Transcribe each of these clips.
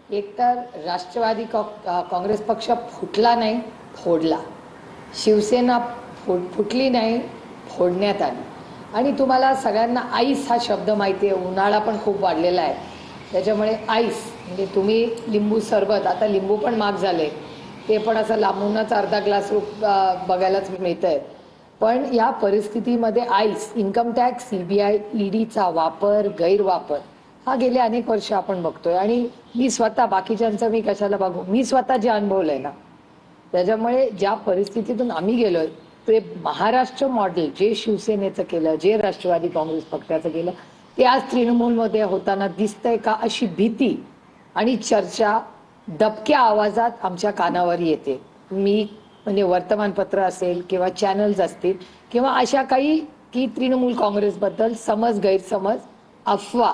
एक तर राष्ट्रवादी काँग्रेस पक्ष फुटला नाही, फोडला. शिवसेना फुटली नाही, फोडण्यात आली. आणि तुम्हाला सगळ्यांना आईस हा शब्द माहिती आहे. उन्हाळा पण खूप वाढलेला आहे, त्याच्यामुळे आईस म्हणजे तुम्ही लिंबू सरबत, आता लिंबू पण महाग झाले, ते पण असं लांबूनच अर्धा ग्लास बघायलाच मिळत आहे. पण या परिस्थितीमध्ये आईस, इन्कम टॅक्स, CBI, EDचा वापर, गैरवापर हा गेले अनेक वर्ष आपण बघतोय. आणि मी स्वतः, बाकीच्यांचं मी कशाला बघू, मी स्वतः जे अनुभवलंय ना, त्याच्यामुळे ज्या परिस्थितीतून आम्ही गेलोय, ते महाराष्ट्र मॉडेल जे शिवसेनेचं केलं, जे राष्ट्रवादी काँग्रेस पक्षाचं केलं, ते आज तृणमूलमध्ये होताना दिसतंय का, अशी भीती आणि चर्चा दबक्या आवाजात आमच्या कानावर येते. मी म्हणजे वर्तमानपत्र असेल किंवा चॅनल्स असतील किंवा अशा काही की तृणमूल काँग्रेसबद्दल समज, गैरसमज, अफवा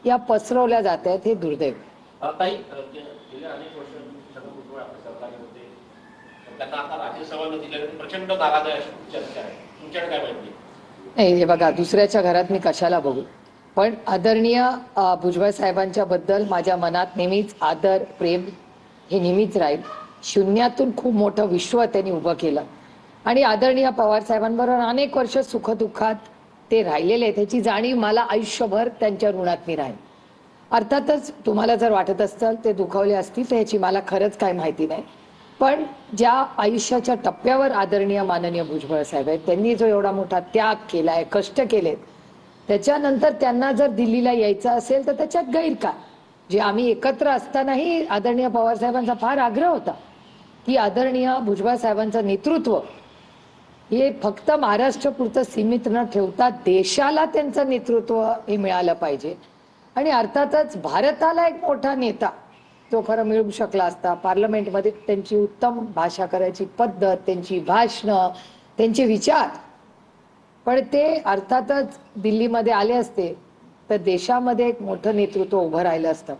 या पसरवल्या जात आहेत, हे दुर्दैव. गेल्या अनेक वर्ष छगन भुजबळ आपल्या सरकारमध्ये होते, त्यांना आता राज्यसभा न दिल्यानंतर प्रचंड नाराज आहे अशी चर्चा आहे. तुमच्याकडे काय माहिती? नाही, हे बघा, दुसऱ्याच्या घरात मी कशाला बघू, पण आदरणीय भुजबळ साहेबांच्या बद्दल माझ्या मनात नेहमीच आदर, प्रेम हे नेहमीच राहील. शून्यातून खूप मोठं विश्व त्यांनी उभं केलं आणि आदरणीय पवार साहेबांबरोबर अनेक वर्ष सुखदुःखात ते राहिलेले, त्याची जाणीव मला आयुष्यभर त्यांच्या ऋणात मी राहील. अर्थातच तुम्हाला जर वाटत असतं ते दुखावले असतील तर याची मला खरंच काय माहिती नाही. पण ज्या आयुष्याच्या टप्प्यावर आदरणीय माननीय भुजबळ साहेब आहेत, त्यांनी जो एवढा मोठा त्याग केलाय, कष्ट केलेत, त्याच्यानंतर त्यांना जर दिल्लीला यायचं असेल तर त्याच्यात गैर काय. जे आम्ही एकत्र असतानाही आदरणीय पवार साहेबांचा फार आग्रह होता की आदरणीय भुजबळ साहेबांचं नेतृत्व हे फक्त महाराष्ट्रपुरतं सीमित न ठेवता देशाला त्यांचं नेतृत्व हे मिळालं पाहिजे. आणि अर्थातच भारताला एक मोठा नेता तो खरं मिळू शकला असता. पार्लमेंटमध्ये त्यांची उत्तम भाषा करायची पद्धत, त्यांची भाषणं, त्यांचे विचार, पण ते अर्थातच दिल्लीमध्ये आले असते तर देशामध्ये एक मोठं नेतृत्व उभं राहिलं असतं.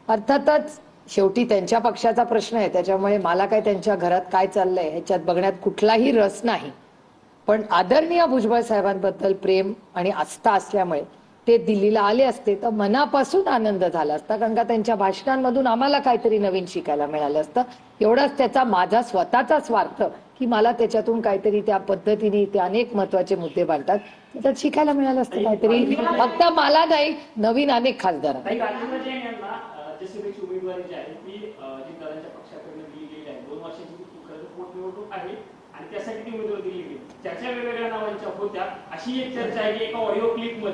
अर्थातच शेवटी त्यांच्या पक्षाचा प्रश्न आहे, त्याच्यामुळे मला काय त्यांच्या घरात काय चाललंय ह्याच्यात बघण्यात कुठलाही रस नाही. पण आदरणीय भुजबळ साहेबांबद्दल प्रेम आणि आस्था असल्यामुळे ते दिल्लीला आले असते तर मनापासून आनंद झाला असता, कारण का त्यांच्या भाषणांमधून आम्हाला काहीतरी नवीन शिकायला मिळालं असतं. एवढाच त्याचा माझा स्वतःचा स्वार्थ की मला त्याच्यातून काहीतरी, त्या पद्धतीने ते अनेक महत्वाचे मुद्दे मांडतात, त्याच्यात शिकायला मिळालं असतं काहीतरी. फक्त मला नाही, नवीन अनेक खासदार आणि त्यासाठी ती उमेदवारी दिली गेली. त्याच्या वेगवेगळ्या नावांच्या होत्या. अशी एक चर्चा आहे की एका ऑडिओ क्लिपमुळे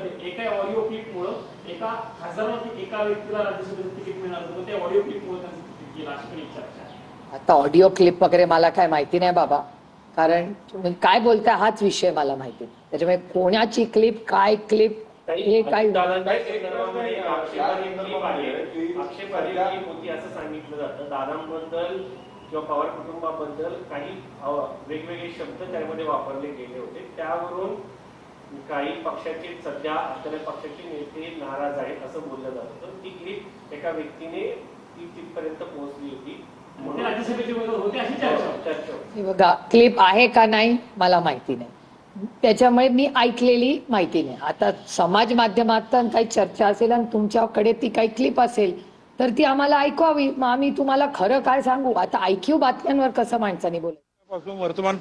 एका खासदाराला, एका व्यक्तीला राज्यसभेचं तिकीट मिळणार होतं, त्या ऑडिओ क्लिपमुळे त्यांचं तिकीट गेलं, अशी पण एक चर्चा आहे. आता ऑडिओ क्लिप वगैरे मला काय माहिती नाही बाबा, कारण तुम्ही काय बोलताय हाच विषय मला माहिती नाही. त्याच्यामुळे कोणाची क्लिप, काय क्लिप, हे काय आक्षेपार्ह होती असं सांगितलं जातं. दादांबद्दल किंवा पवार कुटुंबाबद्दल काही वेगवेगळे शब्द त्यामध्ये वापरले गेले होते. त्यावरून काही पक्षाचे, सध्या असलेल्या पक्षाचे नेते नाराज आहेत असं बोललं जात होतं. ती क्लिप एका व्यक्तीने ती तिथपर्यंत पोहोचली होती. बघा, क्लिप आहे का नाही मला माहिती नाही, त्याच्यामुळे मी ऐकलेली माहिती नाही. आता समाज माध्यमात काही चर्चा असेल आणि तुमच्याकडे ती काही क्लिप असेल तर ती आम्हाला ऐकवावी, मग आम्ही तुम्हाला खरं काय सांगू. आता IQ बातम्यांवर कसं माणसाने बोलायचं. वर्तमान